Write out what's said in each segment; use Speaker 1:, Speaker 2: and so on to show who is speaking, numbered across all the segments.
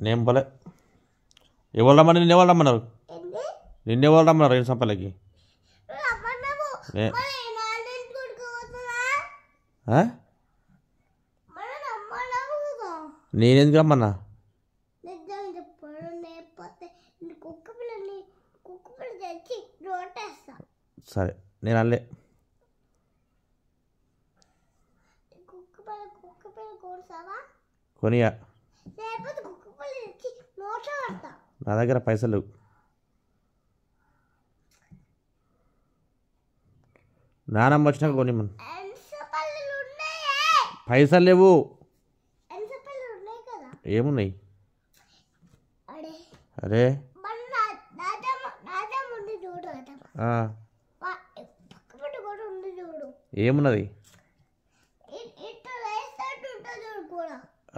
Speaker 1: నేను పోలే. ఎవరు రమ్మని నిన్నెవరు రమ్మన్నారు? నిన్నెవరు రమ్మన్నారు ఏం సంపలకి? నేనెందుకు రమ్మన్నా? సరే నేను అల్లే. కొనియా, నా దగ్గర పైసలు లేవు. నానమ్మ వచ్చినాక కొనిమ్మను. పైసలు లేవు. ఏమున్నాయి? అరే ఏమున్నది?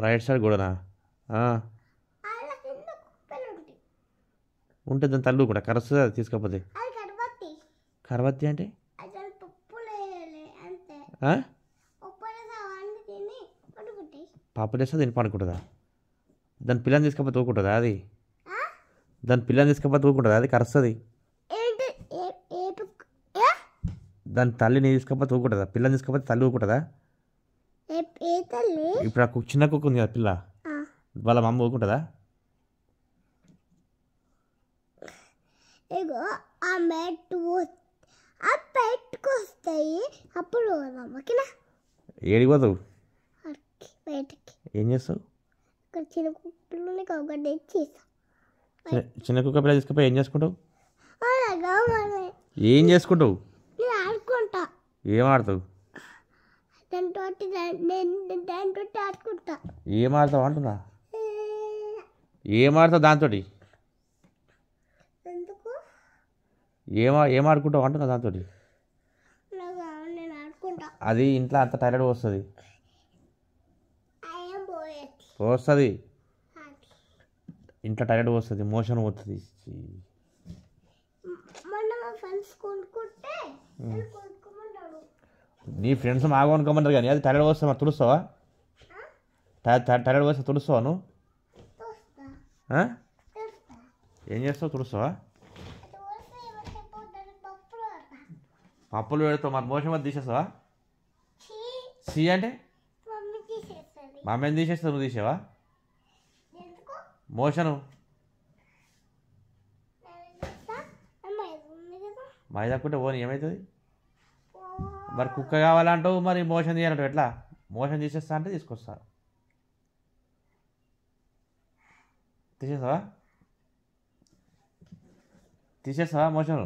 Speaker 1: రైట్ సైడ్ కూడానా? ఉంటే దాని తల్లు కూడా కరుస్తుంది. అది తీసుకోకపోతే కరవత్తి అంటే పాప తెస్తే దీన్ని పడుకుంటుందా? దాని పిల్లని తీసుకపోతే ఊకుంటుందా? అది దాని పిల్లని తీసుకపోతే ఊకుంటుందా? అది కరుస్తుంది. దాని తల్లిని తీసుకపోతే ఊకుంటుందా? పిల్లని తీసుకపోతే తల్లి ఊకుంటుందా? ఇప్పుడు ఆ చిన్న కుక్క ఉంది కదా పిల్ల, వాళ్ళ మమ్మ ఊకుంటుందా? ఏడికి పోతావు? ఏం చేస్తావు? చిన్న కుక్క పిల్ల తీసుకపోయి ఏం చేసుకుంటావు? ఏం చేసుకుంటావు? ఏం ఆడతావు? ఏం ఆడతావు అంటున్నా? ఏం ఆడతావు దాంతో? ఏం ఆడుకుంటావు అంటున్నా దాంతో? అది ఇంట్లో అంత టైర్డ్ వస్తుంది. వస్తుంది ఇంట్లో టైర్డ్ వస్తుంది, మోషన్ పోతుంది. నీ ఫ్రెండ్స్ మాగా అనుకోమన్నారు కానీ అది టైర్డ్ వస్తా మరి తుడుస్తావా? టైర్డ్ వస్తే తుడుస్తావా నువ్వు? ఏం చేస్తావు? తుడుస్తావా? పప్పులు పెడతావు మరి మోషన్ మరి తీసేస్తావా? సి అంటే మమ్మీ ఏం తీసేస్తావు? నువ్వు తీసావా మోషను? మైదాకుంటే పోనీ ఏమవుతుంది మరి? కుక్క కావాలంటావు మరి మోషన్ తీయాలంటావు. ఎట్లా మోషన్ తీసేస్తా అంటే తీసుకొస్తా. తీసేస్తావా మోషన్?